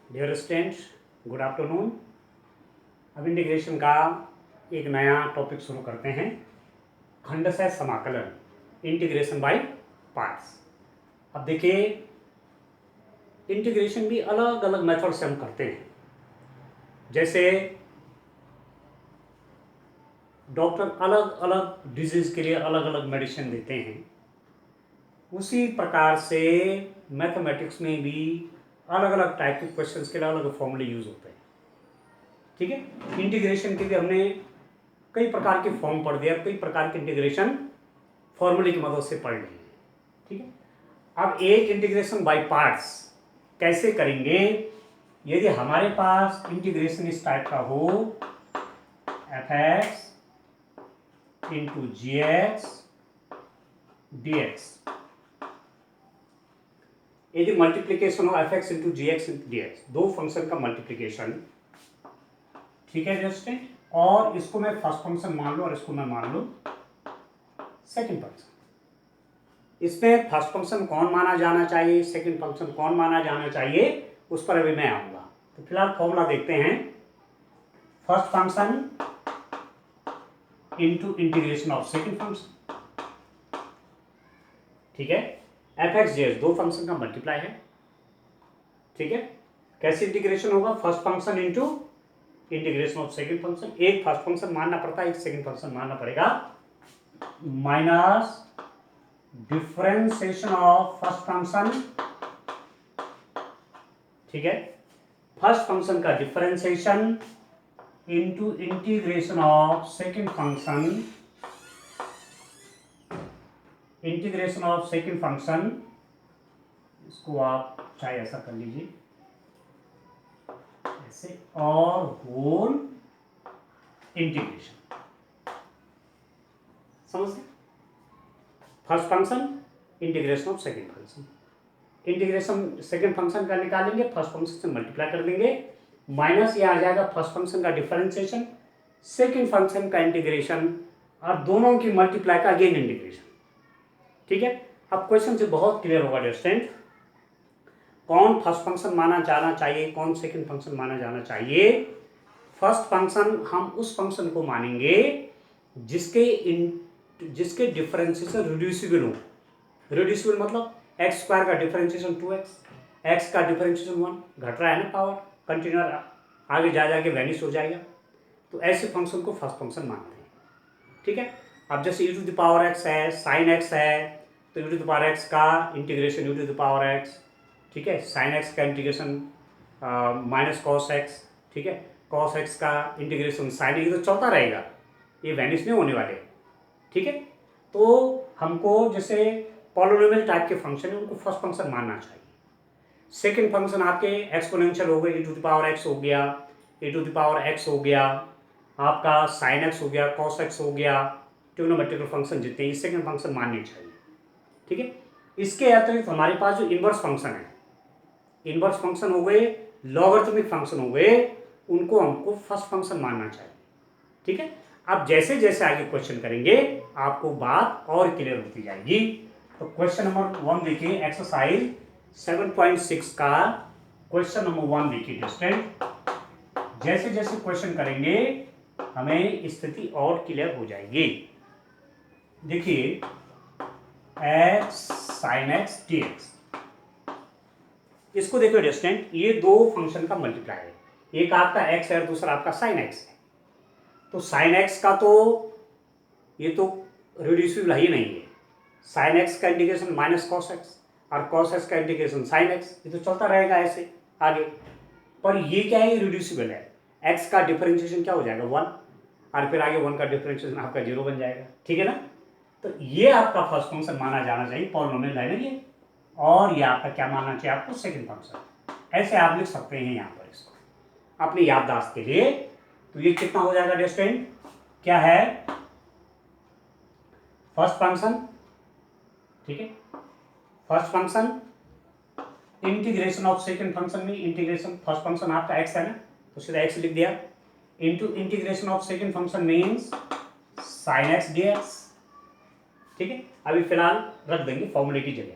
Dear students, good afternoon. अब integration का एक नया टॉपिक शुरू करते हैं, खंडशः समाकलन, इंटीग्रेशन बाय पार्ट्स। अब देखिए, इंटीग्रेशन भी अलग अलग मेथड से हम करते हैं। जैसे डॉक्टर अलग अलग डिजीज के लिए अलग अलग मेडिसिन देते हैं, उसी प्रकार से मैथमेटिक्स में भी अलग अलग टाइप के क्वेश्चंस के लिए अलग अलग फॉर्मूले यूज होते हैं। ठीक है, इंटीग्रेशन के भी हमने कई प्रकार के फॉर्म पढ़ दिया, कई प्रकार के इंटीग्रेशन फॉर्मूले की मदद से पढ़ लिए। ठीक है, अब एक इंटीग्रेशन बाय पार्ट्स कैसे करेंगे। यदि हमारे पास इंटीग्रेशन इस टाइप का हो, एफ एक्स इंटू जी एक्स डी एक्स, यदि मल्टीप्लीकेशन हो एफ एक्स इंटू जी एक्स इंटू डी एक्स, दो फंक्शन का मल्टीप्लीकेशन, ठीक है जस्ट, और इसको मैं फर्स्ट फंक्शन मान लूं और इसको मैं मान लूं सेकंड फंक्शन। इसमें फर्स्ट फंक्शन कौन माना जाना चाहिए, सेकंड फंक्शन कौन माना जाना चाहिए, उस पर अभी मैं आऊंगा। तो फिलहाल फॉर्मूला देखते हैं, first function into integration of second function. ठीक है, एफ एक्स जी एक्स दो फंक्शन का मल्टीप्लाई है। ठीक है, कैसे इंटीग्रेशन होगा, first function into integration of second function. एक फर्स्ट फंक्शन मानना पड़ता है, एक सेकंड फंक्शन मानना पड़ेगा, minus differentiation of first function. ठीक है, फर्स्ट फंक्शन का differentiation into integration of second function, integration of second function. इसको आप चाहे ऐसा कर लीजिए, ऐसे, और होल इंटीग्रेशन। समझते, first function integration of second function, integration second function का निकालेंगे, फर्स्ट फंक्शन से मल्टीप्लाई कर देंगे, माइनस ये आ जाएगा फर्स्ट फंक्शन का डिफरेंशिएशन, सेकंड फंक्शन का इंटीग्रेशन, और दोनों की मल्टीप्लाई का अगेन इंटीग्रेशन। ठीक है, अब क्वेश्चन से बहुत क्लियर होगा डिस्टेंट, कौन फर्स्ट फंक्शन माना जाना चाहिए, कौन सेकंड फंक्शन माना जाना चाहिए। फर्स्ट फंक्शन हम उस फंक्शन को मानेंगे जिसके डिफरेंशिएशन रिड्यूसिबल हो। रिड्यूसिबल मतलब एक्स स्क्वायर का डिफरेंशिएशन 2x, एक्स का डिफरेंशिएशन 1, घट रहा है ना पावर, कंटिन्यूअर आगे जा जाके वैनिश हो जाएगा, तो ऐसे फंक्शन को फर्स्ट फंक्शन मानते हैं। ठीक है, अब जैसे e to the power x है, साइन x है, तो e to the power x का integration e to the power x, ठीक है, साइन x का इंटीग्रेशन माइनस कॉस x, ठीक है, कॉस x का इंटीग्रेशन साइन, ये तो चलता रहेगा, ये वैनिश नहीं होने वाले। ठीक है, तो हमको जैसे पॉलिनोमियल टाइप के फंक्शन है उनको फर्स्ट फंक्शन मानना चाहिए। सेकंड फंक्शन आपके एक्सपोनेंशियल हो गए, e to the power x हो गया, e to the power x हो गया, आपका साइन x हो गया, कॉस x हो गया, ट्रिग्नोमेट्रिकल फंक्शन जितने ये सेकंड फंक्शन मानने चाहिए। ठीक है, इसके अतिरिक्त हमारे पास जो इनवर्स फंक्शन है, इनवर्स फंक्शन हो गए, लॉगरिथमिक फंक्शन हो गए, उनको हमको फर्स्ट फंक्शन मानना चाहिए। ठीक है, अब जैसे जैसे आगे क्वेश्चन करेंगे आपको बात और क्लियर होती जाएगी। तो क्वेश्चन नंबर 1 देखिए, एक्सरसाइज 7.6 का क्वेश्चन नंबर 1 देखिए स्टूडेंट। जैसे जैसे क्वेश्चन करेंगे हमें स्थिति और क्लियर हो जाएगी। देखिए, x sine x d x, इसको देखो स्टूडेंट, ये दो फंक्शन का मल्टीप्लाई है, एक आपका x है और दूसरा आपका साइन x है। तो साइन x का तो ये तो रिड्यूसिबल ही नहीं है, साइन x का इंटीग्रेशन माइनस कॉस x और कॉस x का इंटीग्रेशन साइन x, ये तो चलता रहेगा ऐसे आगे। पर ये क्या है, रिड्यूसिबल है, x का डिफरेंशिएशन क्या हो जाएगा 1, और फिर आगे 1 का डिफरेंशिएशन आपका 0 बन जाएगा। ठीक है ना, तो ये आपका फर्स्ट फंक्शन माना जाना चाहिए, पॉलिनोमियल है ना ये, और ये आपका क्या मानना चाहिए आपको, सेकंड फंक्शन। ऐसे आप लिख सकते हैं यहाँ पर इसको अपनी याददाश्त के लिए। तो ये कितना हो जाएगा डिस्टेंट, क्या है, फर्स्ट फंक्शन, ठीक है, first function integration of second function में, इंटीग्रेशन फर्स्ट फंक्शन आपका x है ना, तो सीधा x लिख दिया, into integration of second function means sign x d x. ठीक है, अभी फिलहाल रख देंगे फॉर्मूले की जगह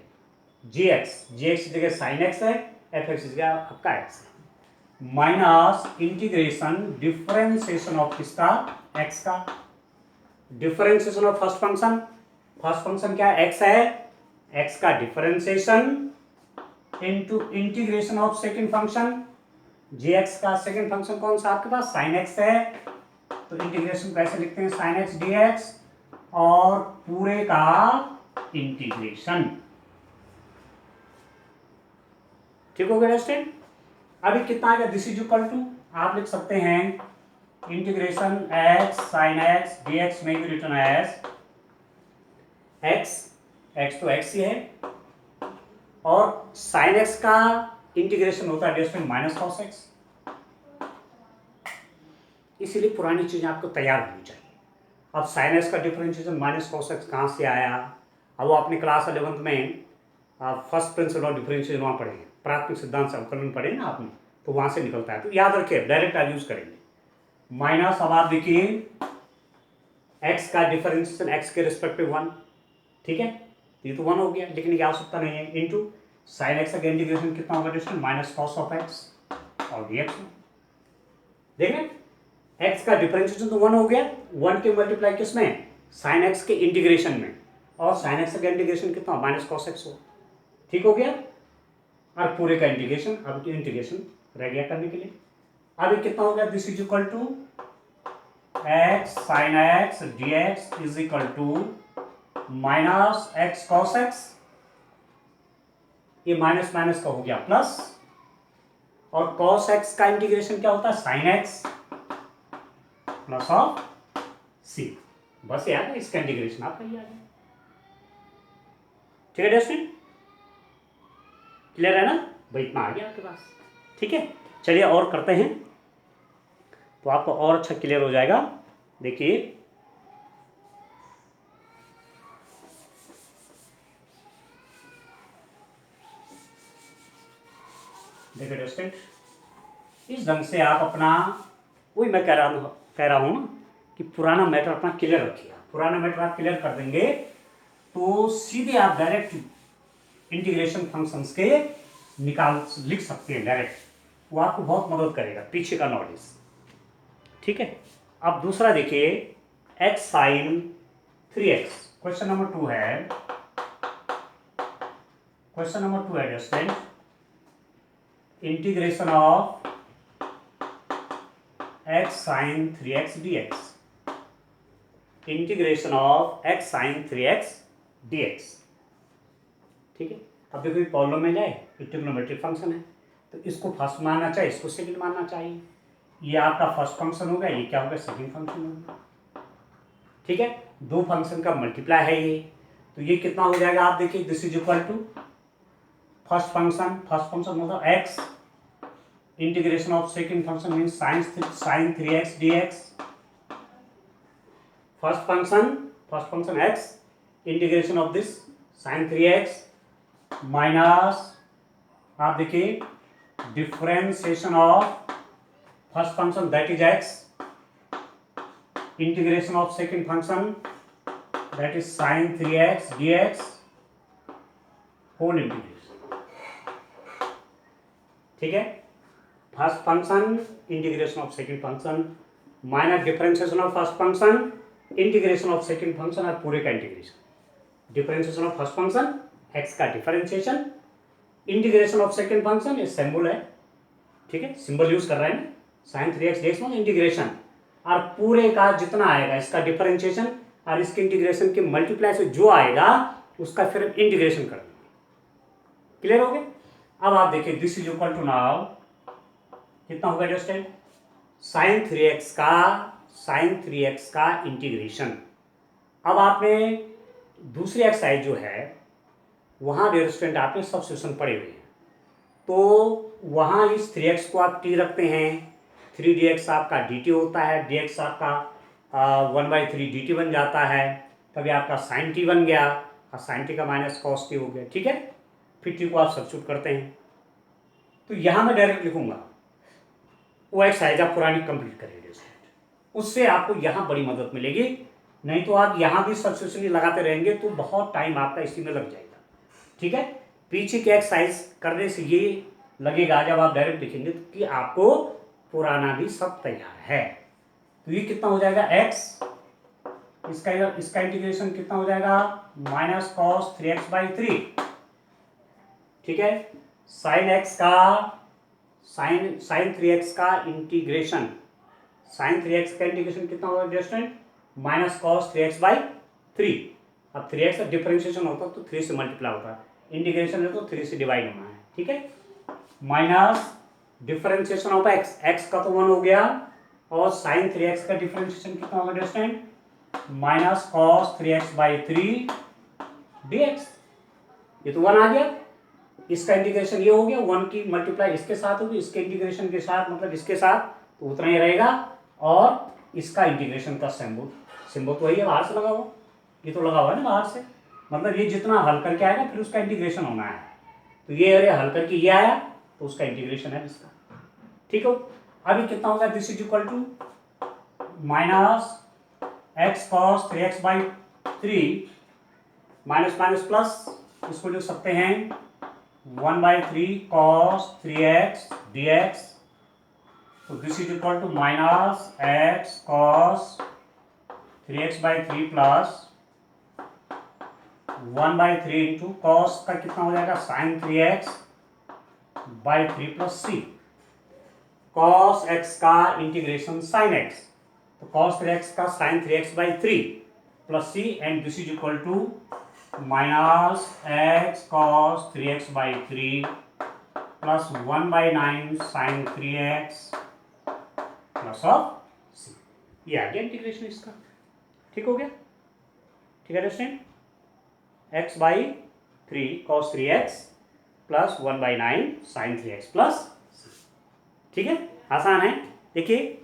जी एक्स की जगह साइन एक्स है, एफ एक्स की जगह आपका x है। माइनस इंटीग्रेशन डिफरेंशिएशन ऑफ किसका, एक्स का। डिफरेंशिएशन ऑफ फर्स्ट फंक्शन क्या है, एक्स है, एक्स का differentiation into integration of second function g x का। सेकंड फंक्शन कौन सा आपके पास, साइन एक्स है, तो इंटीग्रेशन कैसे लिखते हैं, साइन एक्स डी एक्स और पूरे का इंटीग्रेशन। ठीक हो गया स्टूडेंट। अभी कितना आएगा, दिस इज इक्वल टू, आप लिख सकते हैं integration x sine x d x में भी रिटर्न एज एक्स, एक्स तो एक्स ही है, और साइन एक्स का इंटीग्रेशन होता है डिस्टेंस माइनस कॉस एक्स। इसीलिए पुरानी चीजें आपको तैयार होनी चाहिए। अब साइन एक्स का डिफरेंशिएशन माइनस कॉस एक्स कहाँ से आया, अब वो अपने क्लास 11th में फर्स्ट प्रिंसिपल ऑफ डिफरेंशिएशन वहाँ पढ़ेंगे, प्राथमिक सिद्धांत से अवकलन पढ़े ना आपने, तो वहाँ से निकलता है। तो याद रखिए, डायरेक्ट आप यूज करेंगे माइनस। अब आप देखिए एक्स का डिफरेंशिएशन एक्स के रिस्पेक्टिव 1, ठीक है, ये तो 1 हो गया, लेकिन ये आवश्यकता नहीं है, इनटू साइन एक्स का इंटीग्रेशन कितना होगा distance minus cos of x और dx। देखें एक्स का डिफरेंशिएशन तो 1 हो गया, 1 के मल्टीप्लाई किसमें, साइन एक्स के इंटीग्रेशन में, और साइन एक्स का इंटीग्रेशन कितना माइनस कॉस एक्स हो, ठीक हो गया, और पूरे का इंटीग्रेशन। अब इंटीग्रेशन रह गया करने के लिए। अब ये कितना हो गया, this is equal to x sine x d x is equal to minus x cos x, ये माइनस माइनस का हो गया प्लस, और कॉस एक्स का इंटीग्रेशन क्या होता है, साइन एक्स प्लस ऑफ सी। बस यार इसका इंटीग्रेशन आपका ही आ गया। ठीक है डस्टिन, क्लियर है ना भाई, इतना आ गया आपके पास। ठीक है, चलिए और करते हैं तो आपको और अच्छा क्लियर हो जाएगा। देखिए देखिए डस्टिन, इस ढंग से आप अपना, वही मैं कह रहा हूँ ना कि पुराना मैटर अपना क्लियर रखिए। पुराना मैटर आप क्लियर कर देंगे तो सीधे आप डायरेक्ट इंटीग्रेशन फंक्शंस के लिख सकते हैं डायरेक्ट, वो आपको बहुत मदद करेगा पीछे का नॉलेज। ठीक है, अब दूसरा देखिए x sign 3x, question number 2 है, क्वेश्चन नंबर 2 है Dustin, integration of x sin 3x dx, integration of x sin 3x dx। ठीक है, अब देखो प्रॉब्लम में जाए, ट्रिग्नोमेट्रिक फंक्शन है, तो इसको फर्स्ट मानना चाहिए, इसको सेकंड मानना चाहिए। ये आपका फर्स्ट फंक्शन होगा, ये क्या होगा, सेकंड फंक्शन होगा। ठीक है, दो फंक्शन का मल्टीप्लाई है ये, तो ये कितना हो जाएगा, आप देखिए this is equal to first function मतलब x integration of second function means sine 3x dx, first function x integration of this sine 3x minus, आप देखिए differentiation of first function that is x integration of second function that is sine 3x dx whole integration. ठीक है, first function integration of second function minus differentiation of first function integration of second function और पूरे का integration. Differentiation of first function X का differentiation, integration of second function ये symbol है, ठीक है, सिंबल यूज कर रहे हैं साइन 3x dx में इंटीग्रेशन, और पूरे का जितना आएगा इसका डिफरेंशिएशन और इसके इंटीग्रेशन के मल्टीप्लाई से जो आएगा उसका फिर इंटीग्रेशन कर देंगे। क्लियर हो गया। अब आप देखिए this is equal to now कितना होगा डस्टिन, साइन 3x का इंटीग्रेशन। अब आपने दूसरी एक्सरसाइज जो है वहाँ स्टूडेंट आपने सब्स्टिट्यूशन पढ़े हुए हैं, तो वहाँ इस 3x को आप t रखते हैं, 3dx आपका dt होता है, dx आपका 1/3 dt बन जाता है, तभी आपका साइन t बन गया, और साइन t का माइनस कॉस t हो गया। ठीक है, फिर t को आप सब्स्टिट्यूट करते हैं, तो यहाँ मैं डायरेक्ट लिखूंगा वो एक्सरसाइज आप पुरानी कंप्लीट करेंगे, उससे आपको यहाँ बड़ी मदद मिलेगी। नहीं तो आप यहाँ भी सब्स्टिट्यूशन लगाते रहेंगे तो बहुत टाइम आपका इसी में लग जाएगा। ठीक है, पीछे के एक्सरसाइज करने से ये लगेगा जब आप डायरेक्ट लिखेंगे तो कि आपको पुराना भी सब तैयार है। तो ये कितना हो जाएगा x, इसका इंटीग्रेशन कितना हो जाएगा माइनस कॉस 3x/3, ठीक है। साइन 3x का इंटीग्रेशन, साइन 3x का इंटीग्रेशन कितना होगा dear student, minus cos 3x/3। अब 3x का डिफरेंशिएशन होता है तो 3 से मल्टीप्लाई होता है, इंटीग्रेशन है तो 3 से डिवाइड होना है, ठीक है। माइनस डिफरेंशिएशन ऑफ x का तो 1 हो गया, और साइन 3x का डिफरेंशिएशन कितना होगा dear student, minus cos 3x/3 dx। ये तो 1 आ गया, इसका इंटीग्रेशन ये हो गया, 1 की मल्टीप्लाई इसके साथ होगी, इसके इंटीग्रेशन के साथ मतलब इसके साथ तो उतना ही रहेगा, और इसका इंटीग्रेशन का सिंबल तो वही है, बाहर से लगा हुआ, ये तो लगा हुआ है ना बाहर से, मतलब ये जितना हल करके आएगा फिर उसका इंटीग्रेशन होना है। तो ये अरे हल करके ये आया तो उसका इंटीग्रेशन है इसका, ठीक हो। अभी कितना होगा, this is equal to minus x cos 3x/3 minus minus plus, इसको लिख सकते हैं 1/3 cos 3x dx। तो this is equal to minus x cos 3x/3 plus 1/3 into cos का कितना हो जाएगा sine 3x/3 plus c, cos x का इंटीग्रेशन साइन x, तो कॉस 3x का sine 3x/3 plus c, and this is equal to minus x cos 3x/3 plus 1/9 sine 3x plus of c। ये आ गया integration इसका, ठीक हो गया, ठीक है दोस्तों। x/3 cos 3x plus 1/9 sine 3x plus c, ठीक है, आसान है। देखिए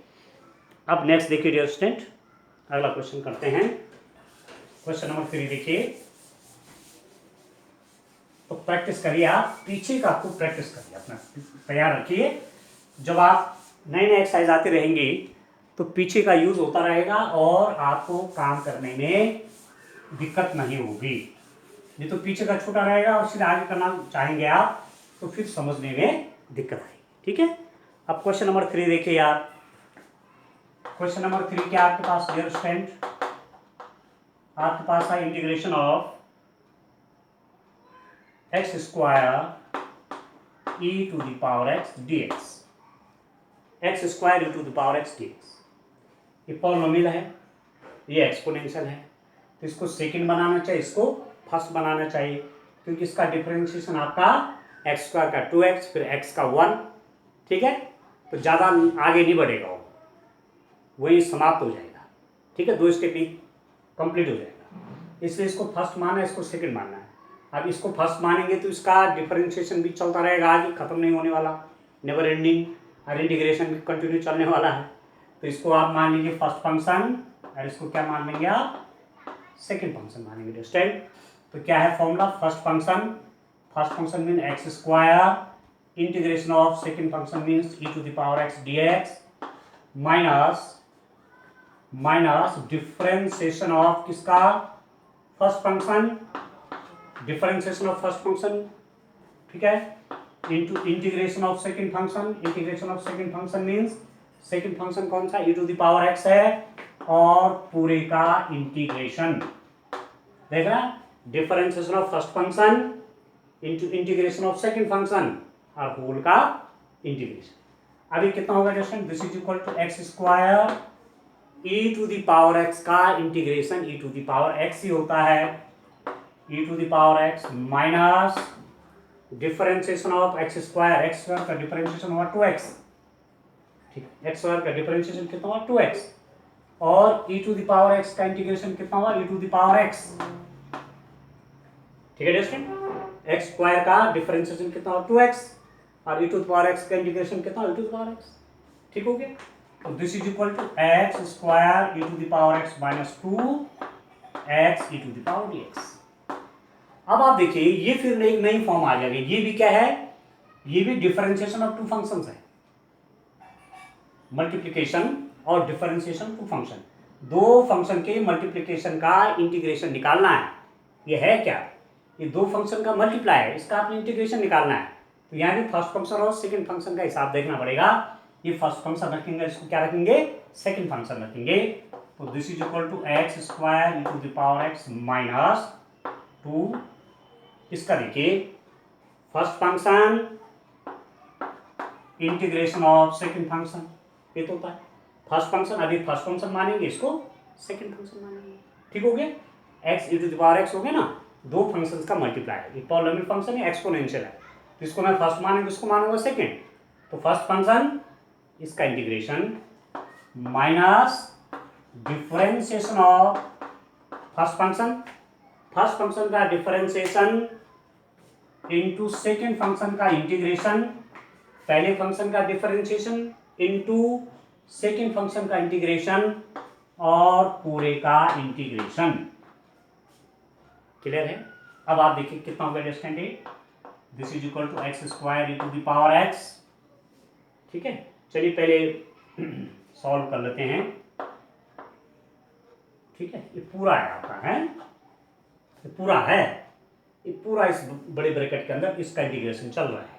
अब नेक्स्ट देखिए डियर स्टूडेंट, अगला क्वेश्चन करते हैं। क्वेश्चन नंबर 3 देखिए, तो प्रैक्टिस करिए आप, पीछे का आपको प्रैक्टिस करिए, अपना तैयार रखिए। जब आप नए नए एक्सरसाइज आते रहेंगे तो पीछे का यूज होता रहेगा और आपको काम करने में दिक्कत नहीं होगी। नहीं तो पीछे का छोटा रहेगा और फिर आगे करना चाहेंगे आप तो फिर समझने में दिक्कत आएगी, ठीक है। अब क्वेश्चन नंबर 3 देखिए यार, क्वेश्चन नंबर 3 क्या आपके पास डियर स्टूडेंट, आपके पास है integration of x square e to the power x dx, x square e to the power x dx। ये पॉलिनोमियल है, ये एक्सपोनेंशियल है, तो इसको सेकंड बनाना चाहिए, इसको फर्स्ट बनाना चाहिए, क्योंकि इसका डिफरेंशिएशन आपका x स्क्वायर का 2x फिर x का 1, ठीक है, तो ज़्यादा आगे नहीं बढ़ेगा, वही समाप्त हो जाएगा, ठीक है, 2 स्टेप ही कंप्लीट हो जाएगा। इसलिए इसको फर्स्ट मानना है, इसको सेकंड मानना है। अब इसको फर्स्ट मानेंगे तो इसका डिफरेंशिएशन भी चलता रहेगा, आगे खत्म नहीं होने वाला, नेवर एंडिंग, और इंटीग्रेशन भी कंटिन्यू चलने वाला है। तो इसको आप मान लीजिए फर्स्ट फंक्शन, और इसको क्या मान लेंगे आप, सेकंड फंक्शन मानेंगे डिस्टेंट। तो क्या है formula, first function mean X square, integration of second function means e to the power x dx minus differentiation of किसका, first function, differentiation of first function, ठीक है, into integration of second function. Integration of second function means second function कौन सा, e to the power x है, और पूरे का integration, देख रहा है, differentiation of first function into integration of second function और होल का इंटीग्रेशन। अभी कितना होगा दोस्तों, this is equal to x square e to the power x का integration e to the power x ही होता है, e to the power x minus differentiation of x square का डिफरेंशिएशन हुआ 2x, ठीक है, एक्स स्क्वायर का differentiation कितना हुआ 2x, और e to the power x का इंटीग्रेशन कितना हुआ e to the power x, ठीक है दोस्तों, एक्स स्क्वायर का डिफरेंशिएशन कितना हुआ 2x, और e to the power x का इंटीग्रेशन कितना e to the power x, ठीक हो गया। तो this is equal to x square e to the power x minus 2x e to the power dx। अब आप देखिए ये फिर एक नई फॉर्म आ जाएगी, ये भी क्या है, ये भी डिफरेंशिएशन ऑफ टू फंक्शंस है, मल्टीप्लिकेशन और डिफरेंशिएशन टू फंक्शन, दो फंक्शन के मल्टीप्लिकेशन का इंटीग्रेशन निकालना है। ये है क्या, ये दो फंक्शन का मल्टीप्लाई है, इसका आपने इंटीग्रेशन निकालना है। तो यहाँ भी फर्स्ट फंक्शन और सेकंड फंक्शन का हिसाब देखना पड़ेगा। ये फर्स्ट फंक्शन रखेंगे, इसको क्या रखेंगे, सेकंड फंक्शन रखेंगे। तो this is equal to x square e to the power x minus 2। इसका देखिए first function integration of second function, ये तो होता है फर्स्ट फंक्शन। अभी फर्स्ट फंक्शन मानेंगे, इसको सेकंड फंक्शन मानेंगे। ठीक हो गया, x e to the power x हो गया ना, दो फंक्शंस का मल्टीप्लाई है। पॉलिनोमियल फंक्शन है, एक्सपोनेंशियल है, तो इसको मैं फर्स्ट मानूंगा, इसको मानूंगा सेकंड। तो फर्स्ट फंक्शन इसका integration minus differentiation of first function का डिफरेंशिएशन इनटू सेकंड फंक्शन का इंटीग्रेशन, पहले फंक्शन का डिफरेंशिएशन इनटू सेकंड फंक्शन का इंटीग्रेशन और पूरे का इंटीग्रेशन। क्लियर है? अब आप देखिए कितना होगा distant, this is equal to x square e to the power x. ठीक है, चलिए पहले सॉल्व कर लेते हैं। ठीक है, ये पूरा है आपका, है ये पूरा है, ये पूरा इस बड़े ब्रैकेट के अंदर इसका इंटीग्रेशन चल रहा है।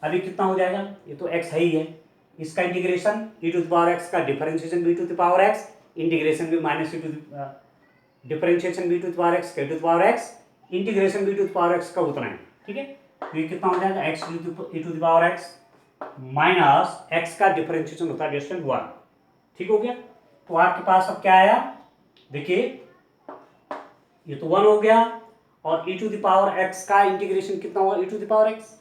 अभी कितना हो जाएगा, ये तो x है ही है, इसका integration E to the power x का differentiation B to the power X, integration भी minus E to differentiation B to the power X के to the power X, integration B to the power x का उतना है। ठीक है, तो ये कितना हो जाएगा x e to the power x minus x का डिफरेंशिएशन होता है डिस्टेंट 1। ठीक हो गया, तो आपके पास अब क्या आया, देखिए ये तो 1 हो गया, और e to the power x का इंटीग्रेशन कितना हुआ, e to the power x,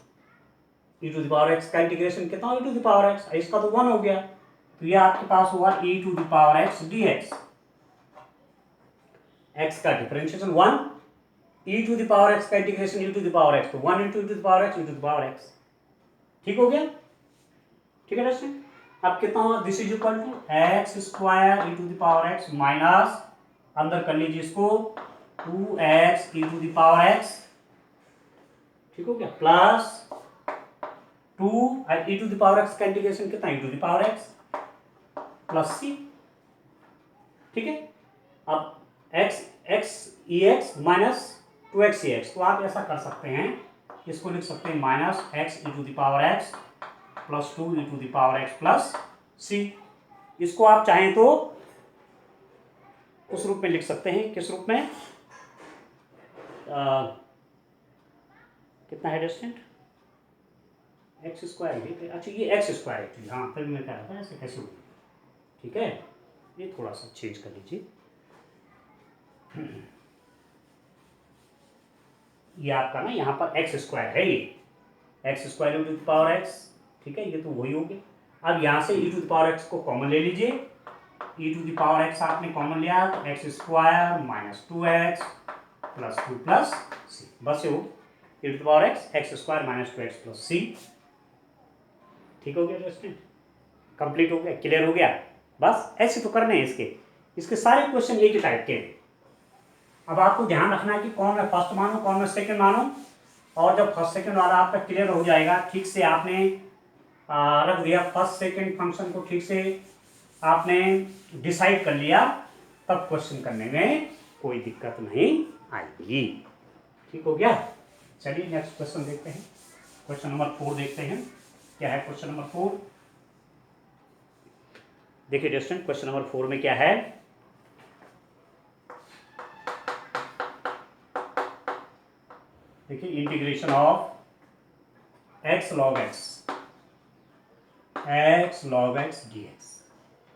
e to the power x का इंटीग्रेशन कितना हुआ, e to the power x, इसका तो 1 हो गया, तो ये आपके पास हुआ e to the power x d x. X का differentiation 1, e to the power x का integration E to the power x, तो 1 into e to the power x e to the power x. ठीक हो गया, ठीक है दोस्तों। अब कितना हुआ, this is equal to x square e to the power x minus, अंदर कर लीजिए इसको 2x e to the power x। ठीक हो गया, plus 2 e to the power x का इंटीग्रेशन कितना, e to the power x plus c। ठीक है, अब x e x minus 2x e x, तो आप ऐसा कर सकते हैं, इसको लिख सकते हैं minus x e to the power x plus 2 e to the power x plus c। इसको आप चाहें तो उस रूप में लिख सकते हैं, किस रूप में, कितना है डिस्टेंट, एक्स स्क्वायर, अच्छा ये एक्स स्क्वायर एक्चुअली, हाँ फिर मैं कह रहा था ऐसे कैसे होगी। ठीक है, ये थोड़ा सा चेंज कर लीजिए, ये आपका ना यहाँ पर एक्स स्क्वायर है, ये x square e to the power x. ठीक है, ये तो वही हो गया। अब यहाँ से e to the power x को कॉमन ले लीजिए, e to the power x आपने कॉमन लिया तो x square minus 2x plus 2 plus c, बस ये हो e to the power x x square minus 2x plus c. ठीक हो गया दोस्तों, कंप्लीट हो गया, क्लियर हो गया। बस ऐसे तो करने हैं इसके सारे क्वेश्चन एक ही टाइप के। अब आपको ध्यान रखना है कि कौन मैं फर्स्ट मानूं कौन मैं सेकंड मानूं, और जब फर्स्ट सेकंड वाला आपका क्लियर हो जाएगा, ठीक से आपने रख दिया फर्स्ट सेकंड फंक्शन को, ठीक से आपने डिसाइड कर लिया, तब क्वेश्चन करने में कोई दिक्कत नहीं आएगी। ठीक हो गया, चलिए नेक्स्ट क्वेश्चन देखते हैं, क्वेश्चन नंबर 4 देखते हैं, क्या है क्वेश्चन नंबर 4। देखिए दोस्तों, क्वेश्चन नंबर 4 में क्या है, देखिए integration of x log x dx।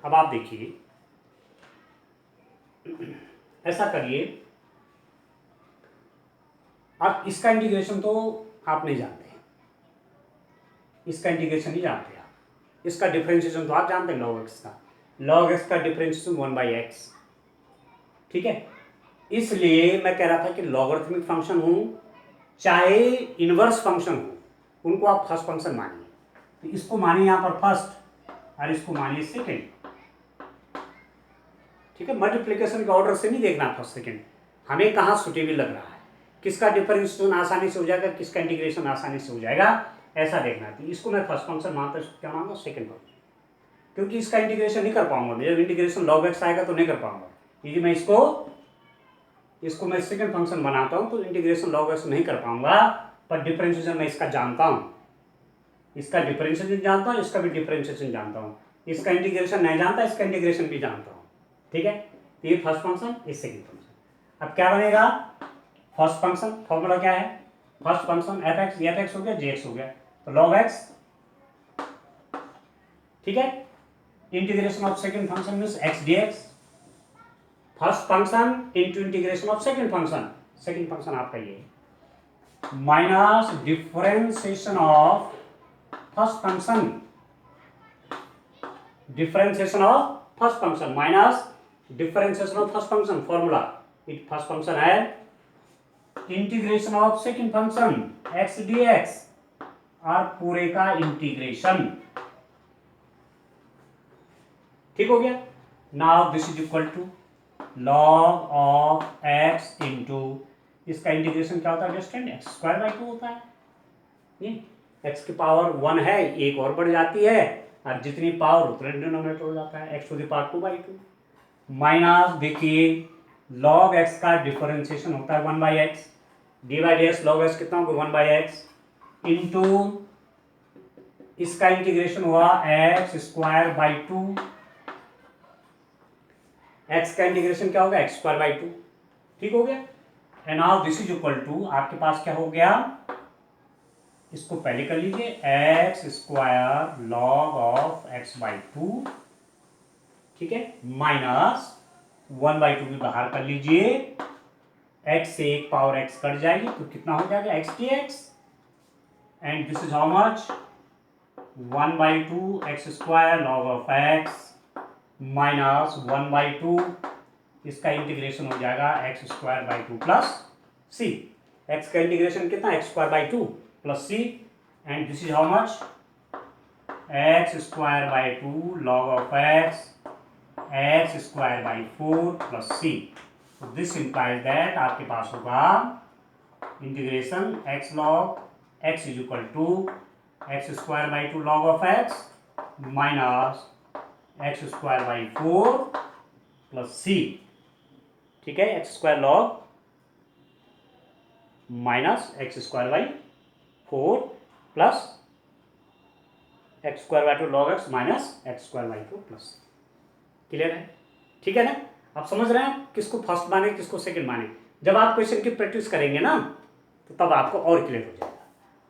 अब आप देखिए, ऐसा करिए, अब इसका इंटीग्रेशन तो आप नहीं जानते हैं, इसका इंटीग्रेशन नहीं जानते आप, इसका डिफरेंशिएशन तो आप जानते हैं लॉग एक्स का डिफरेंशिएशन 1/x। ठीक है, इसलिए मैं कह रहा था कि लॉगरिथमिक फंक्शन हो चाहे इनवर्स फंक्शन हो, उनको आप फर्स्ट फंक्शन मानिए, तो इसको मानिए यहाँ पर फर्स्ट और इसको मानिए सेकेंड। ठीक है, मल्टीप्लिकेशन के ऑर्डर से नहीं देखना फर्स्ट सेकेंड, हमें कहाँ सुटेबल लग रहा है, किसका डिफरेंशिएशन आसानी से हो जाएगा, किसका इंटीग्रेशन आसानी से हो जाएगा, ऐसा देखना है। तो इसको मैं फर्स्ट फंक्शन मानता हूँ, क्या मानूंगा, सेकेंड फंक्शन, क्योंकि इसका इंटीग्रेशन नहीं कर पाऊंगा, जब इंटीग्रेशन लॉग एक्स आएगा तो नहीं कर पाऊंगा, यदि मैं इसको मैं सेकेंड फंक्शन बनाता हूँ तो इंटीग्रेशन लॉग एक्स नहीं कर पाऊंगा, पर डिफरेंशिएशन मैं इसका जानता हूँ, इसका डिफरेंशिएशन जानता हूँ, इसका भी डिफरेंशिएशन जानता हूँ, इसका इंटीग्रेशन नहीं जानता, इसका इंटीग्रेशन भी जानता हूँ। ठीक है, तो ये फर्स्ट फंक्शन, ये सेकंड फंक्शन। अब क्या बनेगा, फर्स्ट फंक्शन फॉर्मूला क्या है, फर्स्ट फंक्शन एफ एक्स, ये एफ एक्स हो गया, जे एक्स हो गया, तो लॉग एक्स। ठीक है, integration of second function means x d x, first function into integration of second function, second function आपका ये minus differentiation of first function, differentiation of first function minus differentiation of first function, formula it first function है integration of second function x d x और पूरे का integration. ठीक हो गया। Now this is equal to log of x into, इसका integration क्या होता है डिस्टेंट, एक्स स्क्वायर बाई 2 होता है। ये एक्स की पावर 1 है, एक और बढ़ जाती है, और जितनी पावर उतना डिनोमिनेटर हो जाता है, x to the power 2/2 minus, देखिए लॉग एक्स का डिफरेंशिएशन होता है 1/x, d by d x log x कितना होगा 1/x इंटू इसका इंटीग्रेशन हुआ एक्स स्क्वायर बाई 2, एक्स का इंटीग्रेशन क्या होगा एक्स स्क्वायर बाई 2। ठीक हो गया। And now this is equal to, आपके पास क्या हो गया, इसको पहले कर लीजिए, x square log of x by 2, ठीक है, माइनस 1/2 भी बाहर कर लीजिए, x से एक पावर x कट जाएगी तो कितना हो जाएगा x dx, and this is how much 1/2 x square log of x minus 1/2, इसका इंटीग्रेशन हो जाएगा x square by 2 plus c, x का इंटीग्रेशन कितना x square by 2 plus c, and this is how much x square by 2 log of x square by 4 plus c. This implies that आपके पास होगा integration x log x is equal to x square by 2 log of x minus x square by 4 plus c. ठीक है, x square log minus x square by 4 plus x square by 2 log x minus x square by 4 plus. Clear है? ठीक है ना? आप समझ रहे हैं किसको फर्स्ट माने किसको सेकंड माने। जब आप क्वेश्चन की प्रैक्टिस करेंगे ना तो तब आपको और क्लियर हो जाएगा।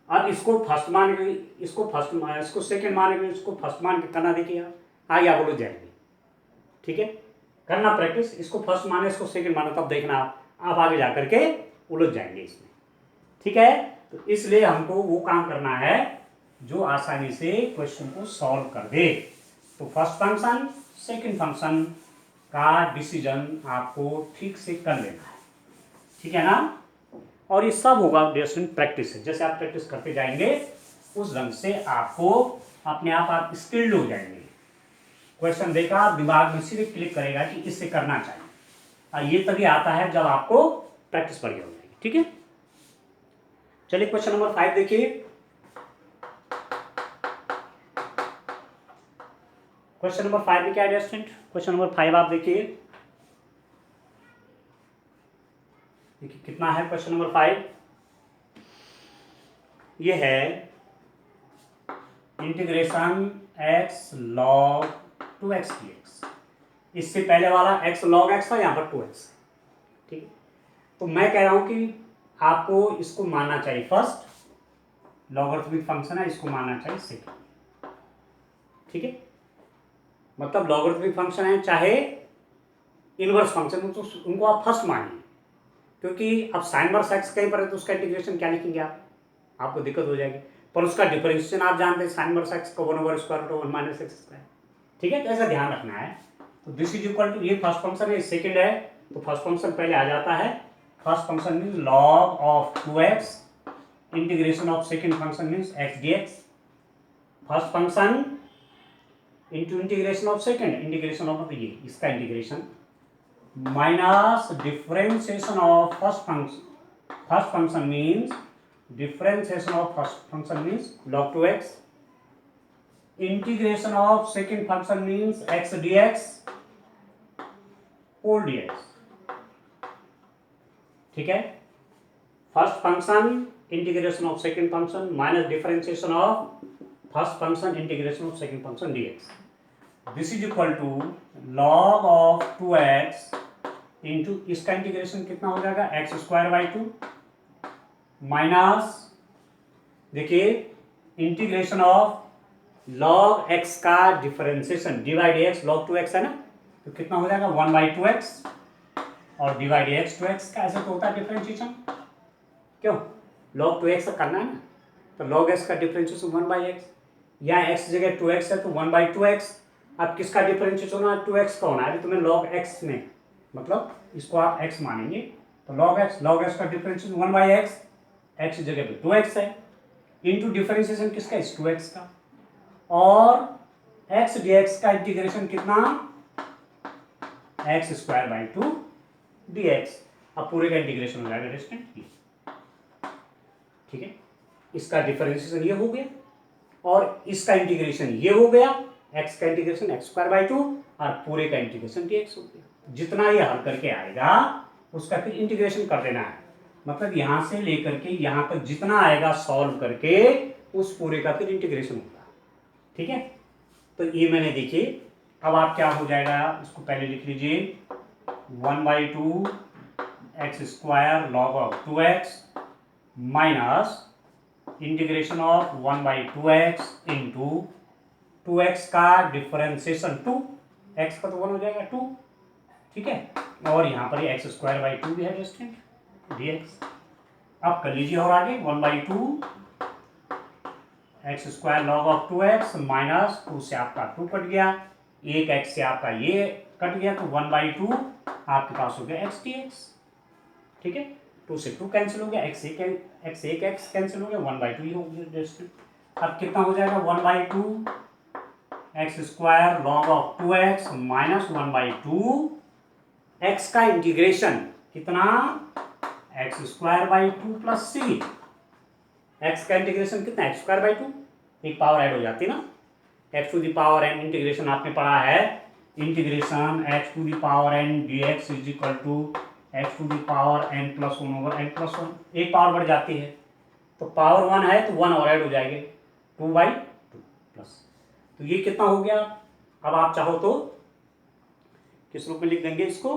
अब इसको फर्स्ट मान के इसको सेकंड मान के इसको फर्स्ट मान के करना, देखिए आगे आप उलझ जाएंगे। ठीक है, करना प्रैक्टिस, इसको फर्स्ट माने इसको सेकंड माने, तब देखना आप आगे जा करके उलझ जाएंगे इसमें। ठीक है, तो इसलिए हमको वो काम करना है जो आसानी से क्वेश्चन को सॉल्व कर दे। तो फर्स्ट फंक्शन सेकंड फंक्शन का डिसीजन आपको ठीक से कर लेना है। ठीक है ना? और ये सब होगा बेस्ड ऑन प्रैक्टिस से। जैसे आप प्रैक्टिस करते जाएंगे उस ढंग से आपको अपने आप स्किल्ड हो जाएंगे। क्वेश्चन देखा दिमाग में सीधे क्लिक करेगा कि इससे करना चाहिए, और ये तभी आता है जब आपको प्रैक्टिस बढ़िया हो जाएगी। ठीक है, चलिए क्वेश्चन नंबर 5 देखिए। क्वेश्चन नंबर 5 में क्या है स्टूडेंट? क्वेश्चन नंबर 5 आप देखिए कितना है। क्वेश्चन नंबर 5 ये है integration x log 2x dx। इससे पहले वाला x log x था, यहाँ पर 2x। ठीक है, तो मैं कह रहा हूं कि आपको इसको मानना चाहिए फर्स्ट, लॉगरिथमिक फंक्शन है, इसको मानना चाहिए सेकंड। ठीक है, मतलब लॉगरिथमिक फंक्शन है चाहे इनवर्स फंक्शन, तो उनको आप फर्स्ट मानिए, क्योंकि अब साइन वर्स एक्स कहीं पर है तो उसका इंटीग्रेशन क्या लिखेंगे आपको दिक्कत हो जाएगी। पर उसका डिफरेंशिएशन आप जानते हैं, साइन वर्स एक्स को 1/√1 माइनस एक्स स्क्वायर। ठीक है, तो ऐसा ध्यान रखना है। तो दिस इज इक्वल टू, ये फर्स्ट फंक्शन है, सेकंड है, तो फर्स्ट फंक्शन पहले आ जाता है। First function means log of 2x, integration of second function means x dx। First function into integration of second, integration of ये इसका integration minus differentiation of first function means differentiation of first function means log 2x, integration of second function means x dx whole dx। ठीक है, first function integration of second function minus differentiation of first function integration of second function dx, this is equal to log of 2x into इसका integration कितना हो जाएगा x square by 2 minus, देखिए integration of log x का differentiation divide x log 2x है ना, तो कितना हो जाएगा 1/2x और डिवाइड x 2x का, ऐसे तो होता है डिफरेंशिएशन, क्यों log 2x करना है ना, तो log x का डिफरेंशिएशन 1/x, यहाँ x जगह 2x है तो 1/2x, अब किसका डिफरेंशिएशन होना है 2x का होना है, अभी तुम्हें log x में मतलब इसको आप x मानेंगे, तो log x का डिफरेंशिएशन 1/x, x जगह पे 2x है, इंटू डिफरेंशिएशन किसका इस 2x का, और x dx का इंटीग्रेशन कितना x स्क्वायर बाई 2 dx, अब पूरे का इंटीग्रेशन हो जाएगा डिस्टेंट, ठीक है, इसका डिफरेंशिएशन ये हो गया और इसका इंटीग्रेशन ये हो गया, x का इंटीग्रेशन x स्क्वायर बाई 2 और पूरे का इंटीग्रेशन dx हो गया, जितना ये हल करके आएगा उसका फिर इंटीग्रेशन कर देना है, मतलब यहां से लेकर के यहां तक जितना आएगा सॉल्व करके उस पूरे का फिर इंटीग्रेशन होगा, ठीक है। तो ये मैंने देखिए, अब आप क्या हो जाएगा, इसको पहले लिख लीजिए 1/2 x square log of 2x minus integration of 1/2x into 2x का डिफरेंशिएशन 2, x का तो 1 हो जाएगा 2, ठीक है, और यहाँ पर ये x स्क्वायर बाई 2 भी है डिस्टेंट dx, अब कर लीजिए और आगे 1/2 x square log of 2x minus 2 से आपका 2 कट गया, एक x से आपका ये कट गया, तो 1/2 आपके पास हो गया x dx, ठीक है, 2 से 2 कैंसिल हो गया, x कैंसिल हो गया, 1/2 ही हो गया डिस्टेंट, अब कितना हो जाएगा 1/2 x square log of 2x minus 1/2 x का इंटीग्रेशन कितना x square by 2 plus C, x का इंटीग्रेशन कितना एक्स स्क्वायर बाई 2, एक पावर ऐड हो जाती है ना, x to the power n integration आपने पढ़ा है, integration x to the power n dx is equal to x to the power n plus 1 over n plus 1, एक पावर बढ़ जाती है, तो पावर 1 है तो 1 और ऐड हो जाएंगे 2/2 प्लस, तो ये कितना हो गया, अब आप चाहो तो किस रूप में लिख देंगे, इसको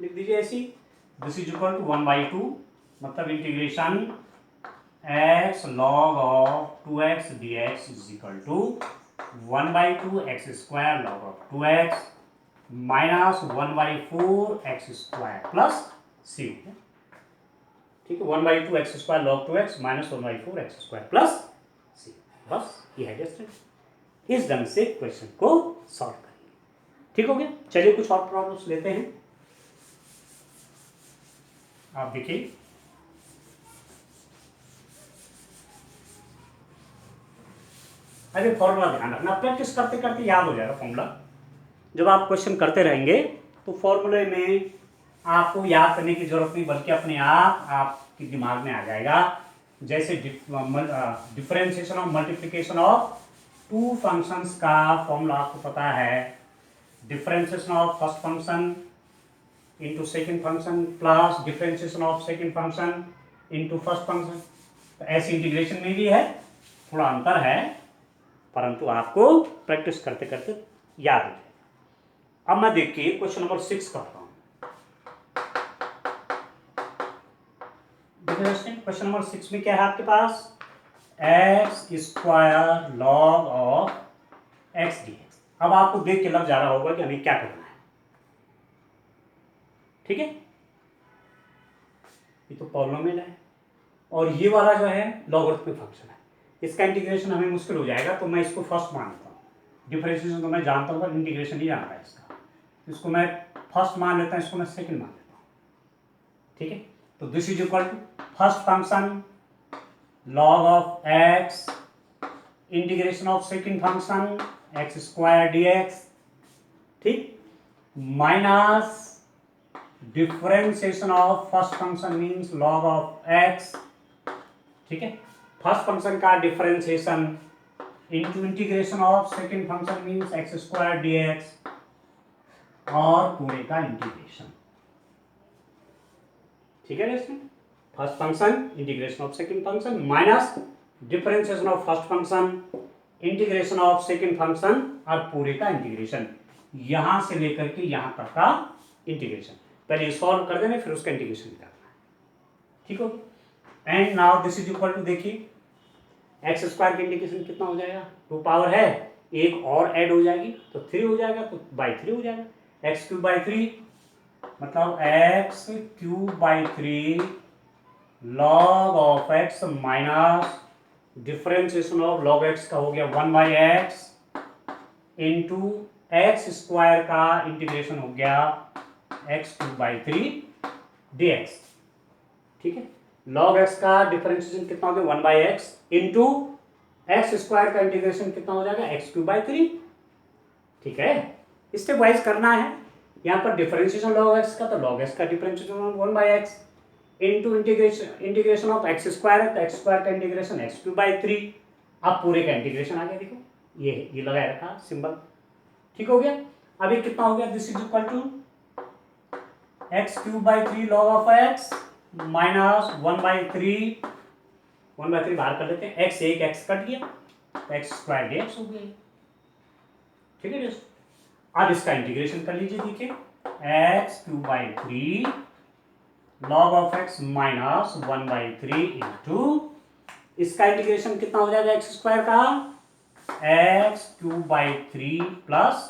लिख दीजिए ऐसी, दिस इज इक्वल टू 1/2 मतलब integration x log of 2x dx is equal to 1/2 x square log of 2x minus 1/4 x square plus c, ठीक है, 1/2 x square log 2x minus 1/4 x square plus c, बस ये है distance. इस ढंग से question को सॉल्व करिए, ठीक हो गया। चलिए कुछ और प्रॉब्लम्स लेते हैं, आप देखिए अरे फॉर्मूला ध्यान रखना, प्रैक्टिस करते करते याद हो जाएगा फॉर्मूला, जब आप क्वेश्चन करते रहेंगे तो फॉर्मूले में आपको याद करने की जरूरत नहीं, बल्कि अपने आप आपके दिमाग में आ जाएगा, जैसे डिफरेंशिएशन और मल्टीप्लिकेशन ऑफ टू फंक्शंस का फॉर्मूला आपको पता है, differentiation of first function into second function plus differentiation of second function into first function, तो ऐसे इंटीग्रेशन में भी है, थोड़ा अंतर है, परंतु आपको प्रैक्टिस करते करते याद हो जाएगा। अब मैं देखिए क्वेश्चन नंबर 6 करता हूं, क्वेश्चन नंबर 6 में क्या है आपके पास, x square log of x dx, अब आपको देख के लग जा रहा होगा कि हमें क्या करना है, ठीक है, ये तो पॉलिनोमियल है और ये वाला जो है लॉगरिथमिक फंक्शन है, इसका इंटीग्रेशन हमें मुश्किल हो जाएगा, तो मैं इसको फर्स्ट मान लेता हूँ, डिफरेंशिएशन तो मैं जानता हूँ पर इंटीग्रेशन नहीं जानता है इसका, इसको मैं फर्स्ट मान लेता हूँ, इसको मैं सेकंड मान लेता हूँ, ठीक है, तो this is equal to first function log of x integration of second function x square dx, ठीक, minus differentiation of first function means log of x, ठीक है, फर्स्ट फंक्शन का differentiation into integration of second function means x square dx और पूरे का integration, ठीक है, इसमें first function integration of second function minus differentiation of first function integration of second function और पूरे का इंटीग्रेशन, यहां से लेकर के यहां तक का इंटीग्रेशन। पहले ये सॉल्व कर देना, फिर उसका इंटीग्रेशन निकालना है। ठीक हो। And now this is equal to, देखिए एक्स स्क्वायर का इंटीग्रेशन कितना हो जाएगा, 2 पावर है, एक और ऐड हो जाएगी तो 3 हो जाएगा, तो बाई 3 हो जाएगा। एक्स क्यूब बाई 3 मतलब x cube by 3 log of x minus differentiation of log x का हो गया 1 by x into x square का इंटीग्रेशन हो गया एक्स क्यूब बाई 3 dx। ठीक है, लॉग एक्स का डिफरेंशिएशन कितना हो गया 1 by x into x square का इंटीग्रेशन कितना हो जाएगा एक्स क्यूब बाई 3। ठीक है, स्टेप वाइज करना है। यहाँ पर डिफरेंशिएशन लॉग एक्स का, तो लॉग एक्स का differentiation 1 by x into integration of x square है, तो एक्स स्क्वायर का इंटीग्रेशन एक्स क्यूब बाई 3। अब पूरे का इंटीग्रेशन आ गया, देखो ये लगाया रखा सिंबल। ठीक हो गया। अब ये कितना हो गया, this is equal to x cube by 3 log of x minus 1 by 3, 1 by 3 बाहर कर लेते हैं, एक्स एक एक्स कट गया तो एक्स स्क्वायर dx हो गया। ठीक है दोस्तों, अब इसका इंटीग्रेशन कर लीजिए, देखिए x cube by 3 log of x minus 1 by 3 into इसका इंटीग्रेशन कितना हो जाएगा एक्स स्क्वायर का x cube by 3 plus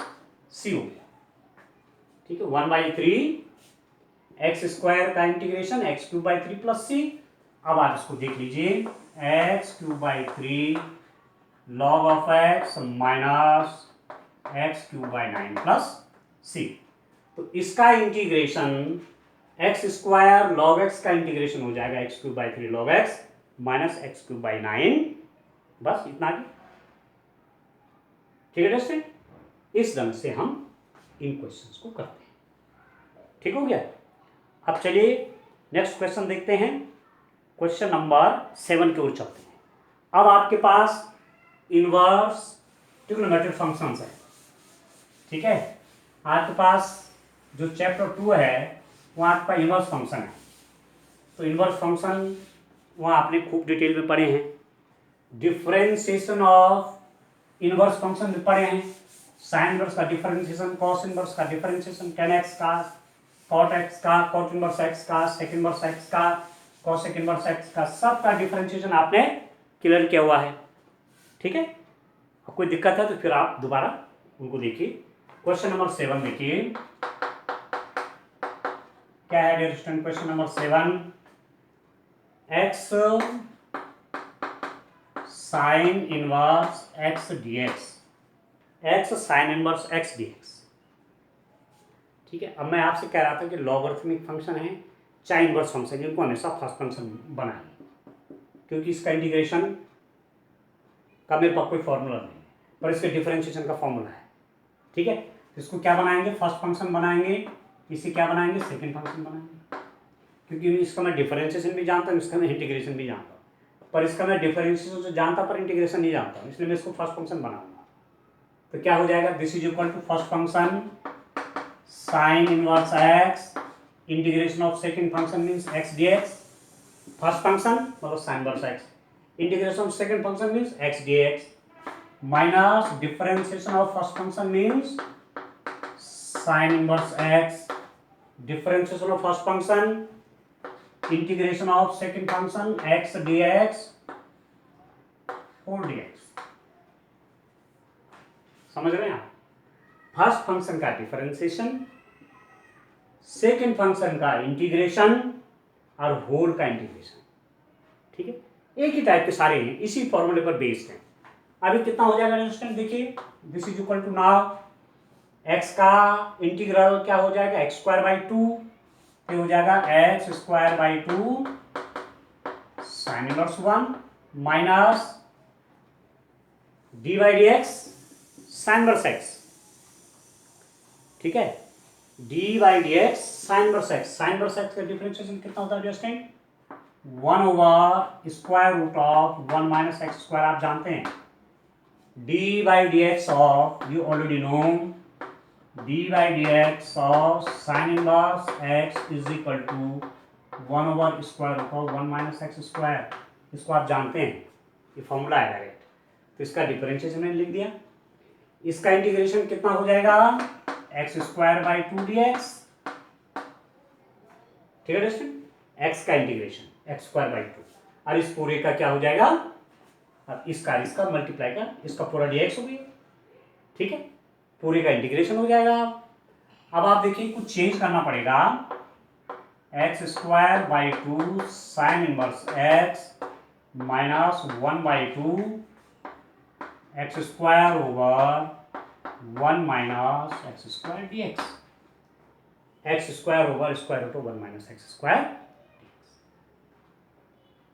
c हो गया। ठीक है, 1 बाई 3 एक्स स्क्वायर का integration x cube by 3 plus c. अब आप इसको देख लीजिए, x cube by 3 log of x minus x cube by 9 plus c. तो इसका integration x square log x का इंटीग्रेशन हो जाएगा x cube by 3 log x minus x cube by 9, बस इतना ही। ठीक है दोस्तों, इस ढंग से हम इन क्वेश्चंस को करते हैं। ठीक हो गया। अब चलिए नेक्स्ट क्वेश्चन देखते हैं, क्वेश्चन नंबर 7 की ओर चलते हैं। अब आपके पास इनवर्स ट्रिग्नोमेट्रिक फंक्शंस है। ठीक है, आपके पास जो चैप्टर 2 है वहाँ आपका इनवर्स फंक्शन है। तो इनवर्स फंक्शन वहाँ आपने खूब डिटेल में पढ़े हैं, डिफरेंशिएशन ऑफ इनवर्स फंक्शन में पढ़े हैं, साइन इनवर्स का डिफरेंशिएशन, कॉस इनवर्स का डिफरेंशिएशन, tan x का, cot x का, cot इनवर्स x का, sec इनवर्स x का, cosec इनवर्स x का, सब का डिफरेंशिएशन आपने क्लियर किया हुआ है। ठीक है, अब कोई दिक्कत है तो फिर आप दोबारा उनको देखिए। क्वेश्चन नंबर 7 देखिए क्या है dear student. Question number 7, x sine inverse x dx, x sine inverse x dx। ठीक है, अब मैं आपसे कह रहा था कि लॉगरिथमिक फंक्शन है चाहे इनवर्स फंक्शन, जिनको हमेशा फर्स्ट फंक्शन बनाए, क्योंकि इसका इंटीग्रेशन का मेरे पास कोई फॉर्मूला नहीं है, पर इसके डिफरेंशिएशन का फॉर्मूला है। ठीक है, तो इसको क्या बनाएंगे, फर्स्ट फंक्शन बनाएंगे, इसे क्या बनाएंगे, सेकंड फंक्शन बनाएंगे, क्योंकि इसका मैं डिफरेंशिएशन भी जानता हूँ, इसका मैं इंटीग्रेशन भी जानता हूँ, पर इसका मैं डिफरेंशिएशन तो जानता पर इंटीग्रेशन नहीं जानता हूँ, इसलिए मैं इसको फर्स्ट फंक्शन बनाऊंगा। तो क्या हो जाएगा, this is equal to first function sine inverse x integration of second function means x dx, first function मतलब sine inverse x, integration of second function means x dx minus differentiation of first function means sine inverse x, differentiation of first function integration of second function x dx whole dx। समझ रहे हैं आप, first function का differentiation, second function का integration और whole का integration. ठीक है, एक ही टाइप के सारे हैं, इसी फॉर्मूले पर बेस्ड हैं। अभी कितना हो जाएगा स्टूडेंट, देखिए this is equal to now x का इंटीग्रल क्या हो जाएगा एक्स स्क्वायर बाई 2, ये हो जाएगा एक्स स्क्वायर बाई 2 साइन इनवर्स 1 minus d by d x sine inverse x. ठीक है, d by d x sine inverse x, sine inverse x का डिफरेंशिएशन कितना होता है student, 1 over square root of 1 minus x square. आप जानते हैं d by d x of, you already know, d by d x of sine inverse x is equal to 1 over square root of 1 minus x square. इसको आप जानते हैं, ये formula है direct. तो इसका डिफरेंशिएशन मैंने लिख दिया। इसका इंटीग्रेशन कितना हो जाएगा, एक्स स्क्वायर बाई 2 dx, ठीक है दोस्तों, एक्स का इंटीग्रेशन एक्स स्क्वायर बाई 2, और इस पूरे का क्या हो जाएगा, अब इसका मल्टीप्लाई का इसका पूरा dx हो गया, ठीक है, पूरे का इंटीग्रेशन हो जाएगा। अब आप देखिए कुछ चेंज करना पड़ेगा, x square by 2 sign inverse x minus 1/2 x square over 1 minus x square dx, x square over square root of 1 minus x square,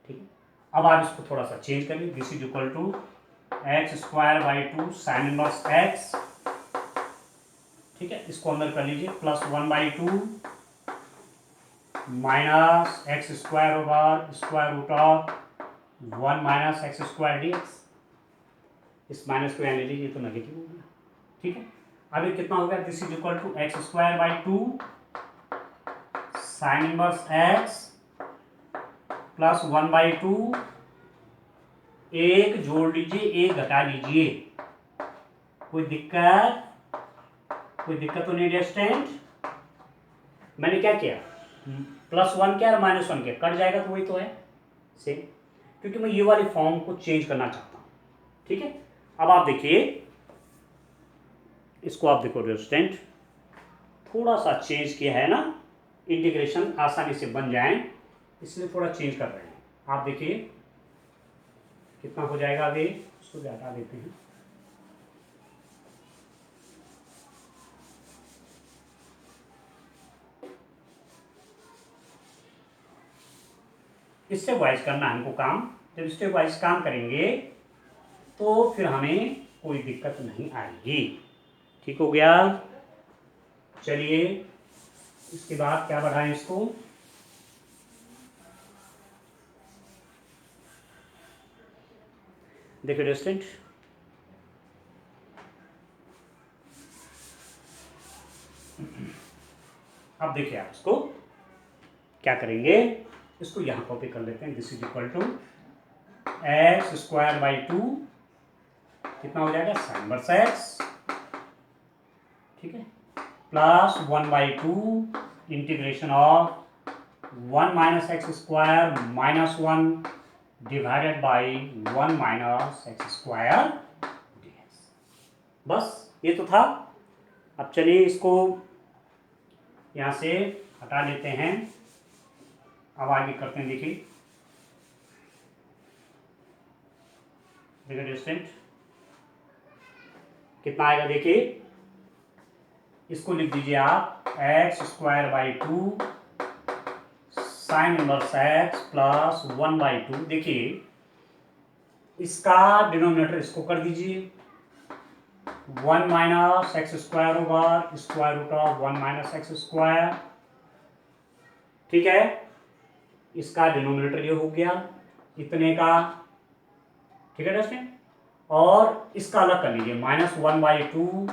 ठीक है। अब आप इसको थोड़ा सा चेंज करिए, this is equal to x square by 2 sign inverse x, ठीक है, इसको अंदर कर लीजिए, plus 1/2 minus x square over square root of 1 minus x square dx, इस माइनस को यहाँ ले लीजिए तो नेगेटिव हो गया, ठीक है। अब ये कितना हो गया, this is equal to x square by 2 sign inverse x plus 1/2, एक जोड़ लीजिए एक घटा लीजिए, कोई दिक्कत तो नहीं डिस्टेंट। मैंने क्या किया, +1 क्या और -1 क्या, कट जाएगा तो वही तो है सेम, क्योंकि मैं ये वाली फॉर्म को चेंज करना चाहता हूँ, ठीक है। अब आप देखिए इसको, आप देखो डिस्टेंट थोड़ा सा चेंज किया है ना, इंटीग्रेशन आसानी से बन जाए इसलिए थोड़ा चेंज कर रहे हैं। आप देखिए कितना हो जाएगा, अभी उसको हटा देते हैं, स्टेप वाइज करना हमको काम, जब स्टेप वाइज काम करेंगे तो फिर हमें कोई दिक्कत नहीं आएगी, ठीक हो गया। चलिए इसके बाद क्या बढ़ाएं इसको, देखिए डिस्टेंट, अब देखिए आप इसको क्या करेंगे, इसको यहां कॉपी कर लेते हैं, this is equal to x square by 2 कितना हो जाएगा साइन इनवर्स एक्स, ठीक है, plus 1/2 integration of 1 minus x square -1 divided by 1 minus x square dx, बस ये तो था। अब चलिए इसको यहाँ से हटा लेते हैं, अब आगे करते हैं, देखिए डिस्टेंट कितना आएगा, देखिए इसको लिख दीजिए आप x square by 2 sign inverse x plus 1/2, देखिए इसका डिनोमिनेटर इसको कर दीजिए 1 minus x square over square root of 1 minus x square, ठीक है, इसका डिनोमिनेटर ये हो गया इतने का, ठीक है दोस्तों, और इसका अलग कर लीजिए -1/2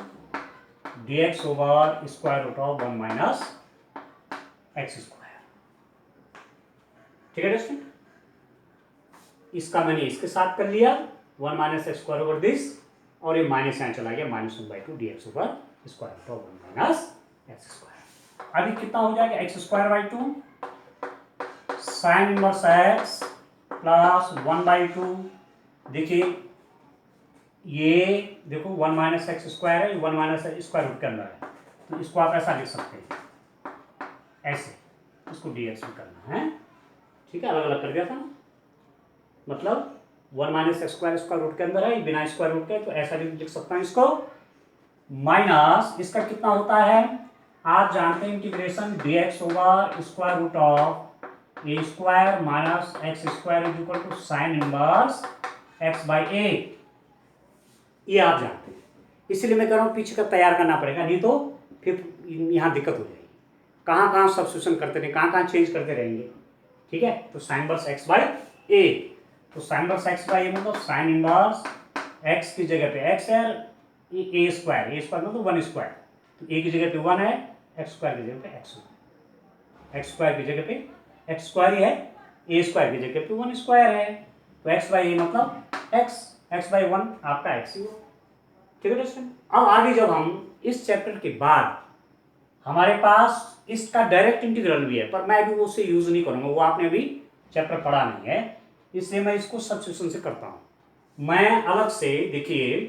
dx over square root of 1 minus x square, ठीक है दोस्तों। इसका मैंने इसके साथ कर लिया 1 minus x square over this, और ये माइनस यहाँ चला गया -1/2 dx over square root of 1 minus x square. अभी कितना हो जाएगा, x square by 2 sign inverse x plus 1/2, देखिए ये देखो 1 माइनस एक्स स्क्वायर है, 1 माइनस स्क्वायर रूट के अंदर है, तो इसको आप ऐसा लिख सकते हैं, ऐसे इसको dx में करना है, ठीक है, अलग अलग कर दिया था, मतलब 1 माइनस एक्स स्क्वायर रूट के अंदर है, बिना स्क्वायर रूट के, तो ऐसा लिख सकता हूँ इसको, माइनस इसका कितना होता है, आप जानते हैं integration dx over square root of a square minus x square is equal to sine inverse x by a, ये आप जानते हैं, इसलिए मैं कह रहा हूँ पीछे का तैयार करना पड़ेगा, नहीं तो फिर यहाँ दिक्कत हो जाएगी, कहाँ कहाँ सब्स्टिट्यूशन करते रहेंगे, कहाँ कहाँ चेंज करते रहेंगे, ठीक है। तो साइन इनवर्स एक्स बाई ए, तो साइन इनवर्स एक्स बाई ए मतलब साइन इनवर्स एक्स की जगह पे एक्स है, ए स्क्वायर मतलब 1 स्क्वायर, तो ए की जगह पे 1 है, एक्स स्क्वायर की जगह पे एक्स स्क्वायर की जगह पे एक्स स्क्वायर ही है, ए स्क्वायर की जगह पे 1 स्क्वायर है, तो एक्स बाई ए मतलब एक्स x/1 आपका x ही हो। ठीक है दोस्तों। अब आगे जब हम इस चैप्टर के बाद हमारे पास इसका डायरेक्ट इंटीग्रल भी है, पर मैं अभी वो उसे यूज नहीं करूंगा, वो आपने अभी चैप्टर पढ़ा नहीं है, इसलिए मैं इसको सब्स्टिट्यूशन से करता हूं। मैं अलग से देखिए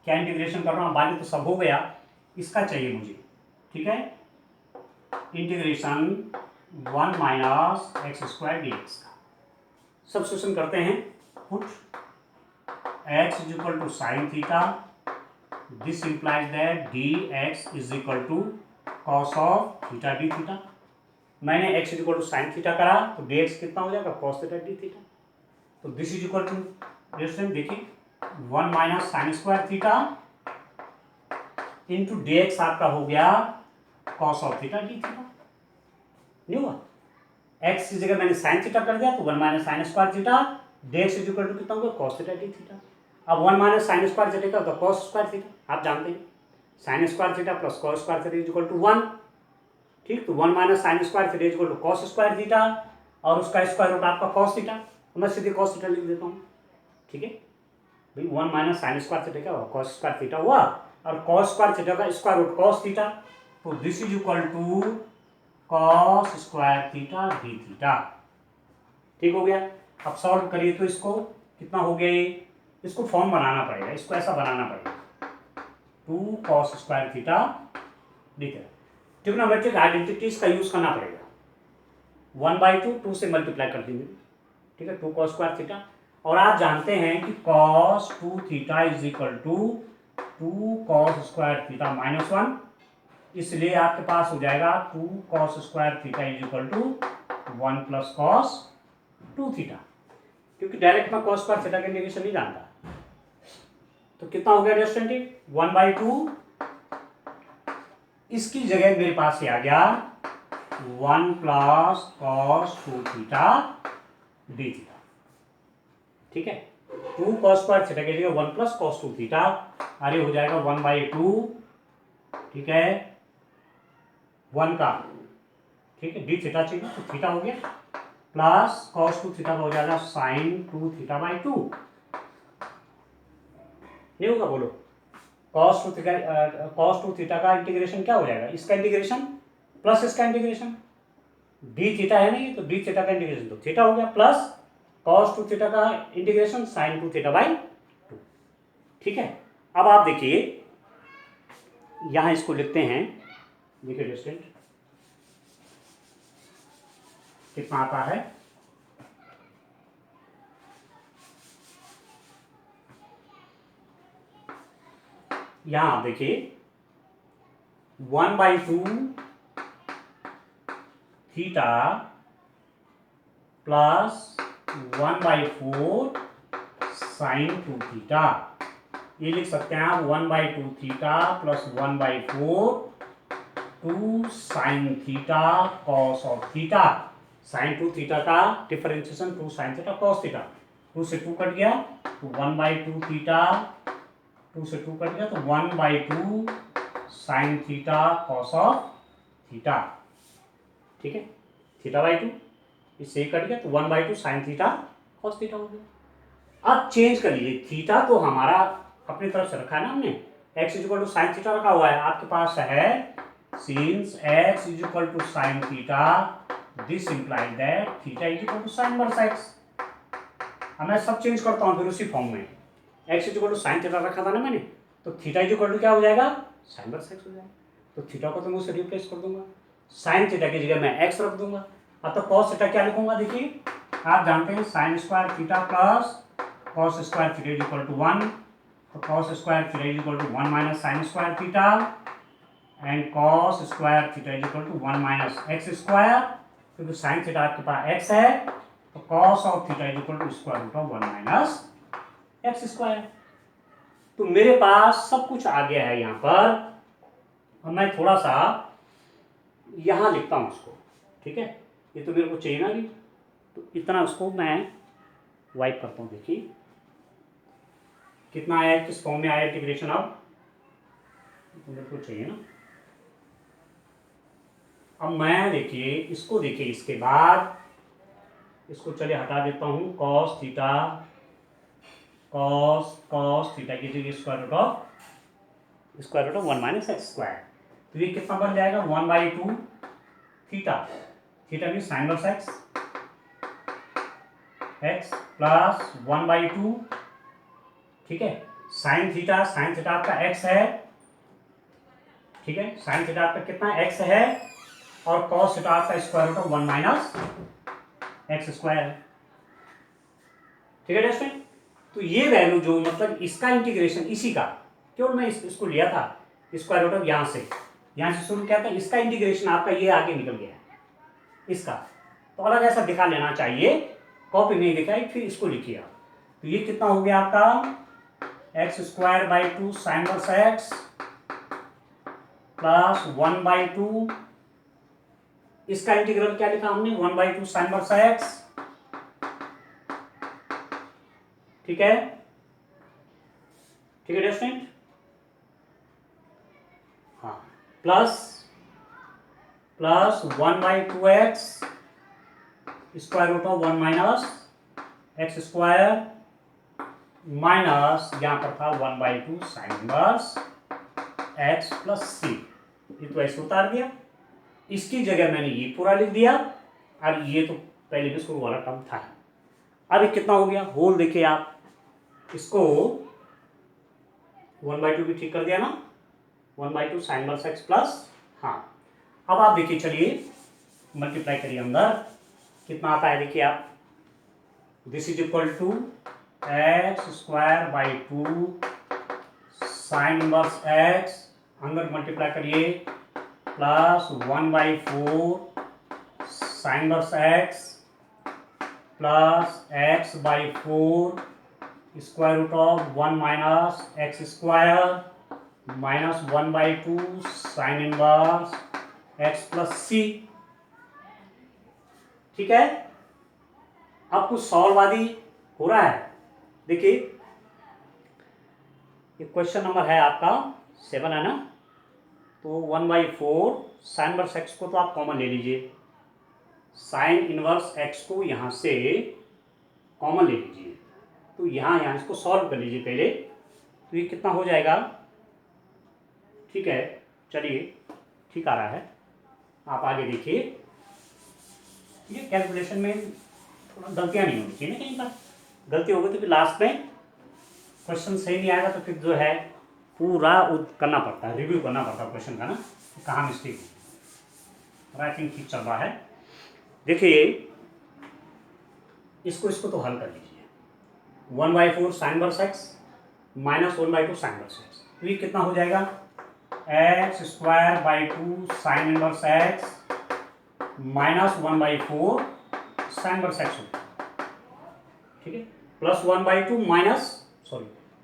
क्या इंटीग्रेशन कर रहा हूं, बाकी तो सब हो गया, इसका चाहिए मुझे। ठीक है, इंटीग्रेशन 1 माइनस x² dx का सब्स्टिट्यूशन करते हैं। Put x is equal to sine theta, this implies that dx is equal to cos of theta d theta. मैंने x is equal to sine theta करा तो dx कितना हो जाएगा, cos theta d theta. तो this is equal to रेस्टेंट देखिए 1 minus sine square theta into dx आपका हो गया cos of theta d theta. नहीं हुआ, x की जगह मैंने साइन थीटा कर दिया तो 1 minus sine square theta, dx is equal to कितना होगा, कॉस थीटा डी थीटा। अब 1 माइनस साइन स्क्वायर थीटा तो कॉस स्क्वायर थीटा, आप जानते हैं sine square theta plus cos square theta is equal to 1। ठीक, तो 1 minus sine square theta is equal to cos square theta और उसका square root आपका कॉस थीटा, मैं सीधे कॉस थीटा लिख देता हूँ। ठीक है भाई, 1 माइनस साइन स्क्वायर थीटा क्या हुआ, कॉस स्क्वायर थीटा हुआ और कॉस स्क्वायर थीटा का स्क्वायर रूट कॉस थीटा, तो this is equal to cos square theta d theta. ठीक हो गया। अब सॉल्व करिए तो इसको कितना हो गया, ये इसको फॉर्म बनाना पड़ेगा, इसको ऐसा बनाना पड़ेगा 2 cos square theta d theta. Trigonometric identities का यूज करना पड़ेगा, 1/2 2 से मल्टीप्लाई कर देंगे। ठीक है, 2 कॉस स्क्वायर थीटा, और आप जानते हैं कि cos 2 theta is equal to 2 cos square theta minus 1, इसलिए आपके पास हो जाएगा 2 cos square theta is equal to 1 plus cos 2 theta, क्योंकि डायरेक्ट मैं कॉस स्क्वायर थीटा का इंटीग्रेशन नहीं जानता। तो कितना हो गया रेस्टेंट 1/2, इसकी जगह मेरे पास ये आ गया 1 plus cos 2 theta d theta. ठीक है, 2 कॉस स्क्वायर थीटा के जगह 1 प्लस कॉस 2 थीटा, अरे हो जाएगा 1/2। ठीक है, 1 का, ठीक है, डी थीटा चाहिए तो थीटा हो गया, प्लस कॉस 2 थीटा का हो जाएगा साइन 2 थीटा बाई 2। नहीं होगा, बोलो कॉस 2 थीटा का इंटीग्रेशन क्या हो जाएगा, इसका इंटीग्रेशन प्लस इसका इंटीग्रेशन, डी थीटा है नहीं तो डी थीटा का इंटीग्रेशन तो थीटा हो गया, प्लस कॉस 2 थीटा का इंटीग्रेशन साइन 2 थीटा बाई 2। ठीक है, अब आप देखिए यहां इसको लिखते हैं, देखिए डिस्टेंट कितना आता है, यहां आप देखिए 1/2 थीटा प्लस 1/4 साइन 2 थीटा, ये लिख सकते हैं आप 1/2 theta plus 1/4 2 sine theta cos of theta. Sine 2 theta का differentiation 2 sine theta cos theta, 2 से 2 कट गया तो 1/2 थीटा, 2 से 2 कट गया तो 1/2 sign theta cos of theta. ठीक है, थीटा बाई 2 इससे कट गया तो 1/2 साइन थीटा कॉस थीटा हो गया। अब चेंज कर लीजिए, थीटा तो हमारा अपनी तरफ से रखा है ना हमने, x is equal to sine theta रखा हुआ है, आपके पास है since x is equal to sine theta, this implies that theta is equal to sine inverse x। अब मैं सब चेंज करता हूँ फिर उसी फॉर्म में, x is equal to sine theta रखा था ना मैंने, तो थीटा इज इक्वल टू क्या हो जाएगा, साइन इनवर्स x हो जाएगा। तो थीटा को तो मैं उससे रिप्लेस कर दूंगा, साइन थीटा की जगह मैं x रख दूंगा। अब तो कॉस थीटा क्या लिखूंगा, देखिए आप जानते हैं sine square theta plus cos square theta is equal to 1, तो cos square theta is equal to 1 minus sine square theta and cos square theta is equal to 1 minus x square, क्योंकि sine theta आपके पास x है तो cos of theta is equal to square root of 1 minus x square. तो मेरे पास सब कुछ आ गया है यहाँ पर। अब मैं थोड़ा सा यहाँ लिखता हूँ उसको, ठीक है, ये तो मेरे को चाहिए ना भी, तो इतना उसको मैं वाइप करता हूँ। देखिए कितना आया, किस फॉर्म में आया इंटीग्रेशन, अब तो मेरे को चाहिए ना। अब मैं देखिए इसको, देखिए इसके बाद इसको चलिए हटा देता हूँ, कॉस थीटा कॉस थीटा की जगह square root of 1 minus x square. तो ये कितना बन जाएगा 1/2 theta, theta mean sine inverse x plus 1/2, ठीक है, साइन थीटा आपका एक्स है, ठीक है, साइन थीटा आपका कितना एक्स है, और कॉस थीटा आपका square root of 1 minus x square है, ठीक है दोस्तों। तो ये वैल्यू जो मतलब इसका इंटीग्रेशन इसी का, केवल मैं इसको लिया था स्क्वायर रूट ऑफ यहाँ से शुरू किया था, इसका इंटीग्रेशन आपका ये आगे निकल गया इसका, तो अलग ऐसा दिखा लेना चाहिए, कॉपी नहीं दिखाई फिर इसको लिखिए आप। तो ये कितना हो गया आपका x square by 2 sine inverse x plus 1/2, इसका इंटीग्रल क्या लिखा हमने 1/2 साइन वर्स एक्स, ठीक है, ठीक है स्टूडेंट, हाँ, plus 1/2 x square root of 1 minus x square minus यहां पर था 1/2 sine inverse x plus C, ये तो ऐसे उतार दिया, इसकी जगह मैंने ये पूरा लिख दिया, और ये तो पहले भी शुरू वाला टर्म था। अब ये कितना हो गया होल, देखिए आप इसको 1/2 भी ठीक कर दिया ना, 1/2 साइन वर्स एक्स प्लस, हाँ, अब आप देखिए, चलिए मल्टीप्लाई करिए अंदर, कितना आता है देखिए आप, this is equal to x square by 2 sign inverse x, अंदर मल्टीप्लाई करिए plus 1/4 sine inverse x plus x by 4 square root of 1 minus x square minus 1/2 sine inverse x plus c, ठीक है। अब कुछ सॉल्व आदि हो रहा है, देखिए ये क्वेश्चन नंबर है आपका 7 है ना, तो 1/4 साइन इनवर्स एक्स को तो आप कॉमन ले लीजिए, साइन इनवर्स एक्स को यहां से कॉमन ले लीजिए, तो यहाँ इसको सॉल्व कर लीजिए पहले, तो ये कितना हो जाएगा, ठीक है, चलिए ठीक आ रहा है, आप आगे देखिए, ये कैलकुलेशन में थोड़ा गलतियाँ नहीं होनी चाहिए ना, कहीं पर गलती होगी तो फिर लास्ट में क्वेश्चन सही नहीं आएगा, तो फिर जो है पूरा करना पड़ता है, रिव्यू करना पड़ता है क्वेश्चन का ना, कहाँ मिस्टेक है, राइटिंग ठीक चल रहा है। देखिए इसको तो हल कर लीजिए, 1/4 sine inverse x minus 1/2 sine inverse x, तो ये कितना हो जाएगा x square by 2 sign inverse x minus 1/4 sine inverse x, ठीक है, प्लस 1/2 माइनस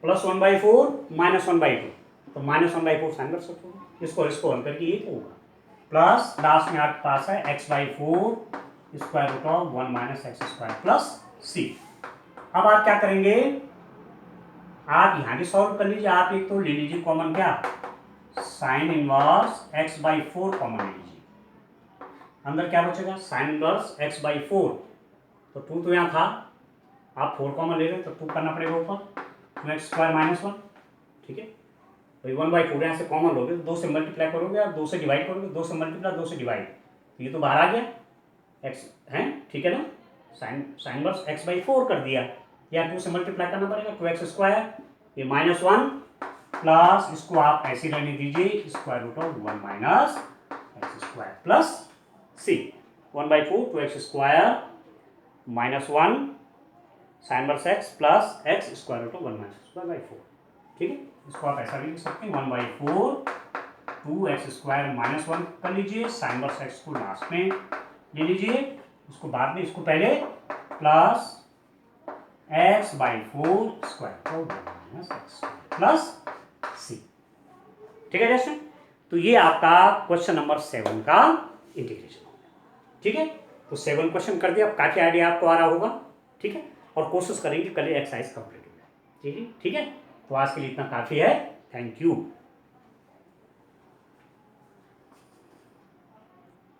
प्लस 1/4 माइनस 1/2, तो माइनस 1/4 साइन इनवर्स एक्स होगा, इसको हल करके ये होगा, प्लस लास्ट में आपके पास है x/4 square root of 1 minus x square plus c. अब आप क्या करेंगे, आप यहाँ भी सॉल्व कर लीजिए, आप एक तो ले लीजिए कॉमन क्या साइन इनवर्स x/4 कॉमन ले लीजिए, अंदर क्या बचेगा साइन इनवर्स x/4, तो 2 तो यहाँ था, आप 4 कॉमन ले रहे तो 2 करना पड़ेगा ऊपर, 2x² माइनस 1, ठीक है, भाई 1/4 यहाँ से कॉमन लोगे, 2 से मल्टीप्लाई करोगे और 2 से डिवाइड करोगे, 2 से मल्टीप्लाई 2 से डिवाइड, तो ये तो बाहर आ गया x है, ठीक है ना, साइन इनवर्स x/4 कर दिया, या 2 से मल्टीप्लाई करना पड़ेगा 2x², ये -1 प्लस इसको आप ऐसे रहने दीजिए square root of 1 minus x square plus C, 1/4 2x² minus 1 sine inverse x plus x square root of 1 minus square by 4, ठीक है, इसको आप ऐसा भी लिख सकते हैं 1/4 2x² माइनस 1 कर लीजिए, साइन इनवर्स एक्स को लास्ट में ले लीजिए, इसको बाद में, इसको पहले plus x/4 square of 1 minus x plus c, ठीक है जैसे, तो ये आपका क्वेश्चन नंबर 7 का इंटीग्रेशन होगा, ठीक है, तो 7 क्वेश्चन कर दिया, अब काफी आइडिया आपको आ रहा होगा, ठीक है, और कोशिश करेंगे कल एक्सरसाइज कंप्लीट हो जाए, ठीक है, तो आज के लिए इतना काफी है, थैंक यू।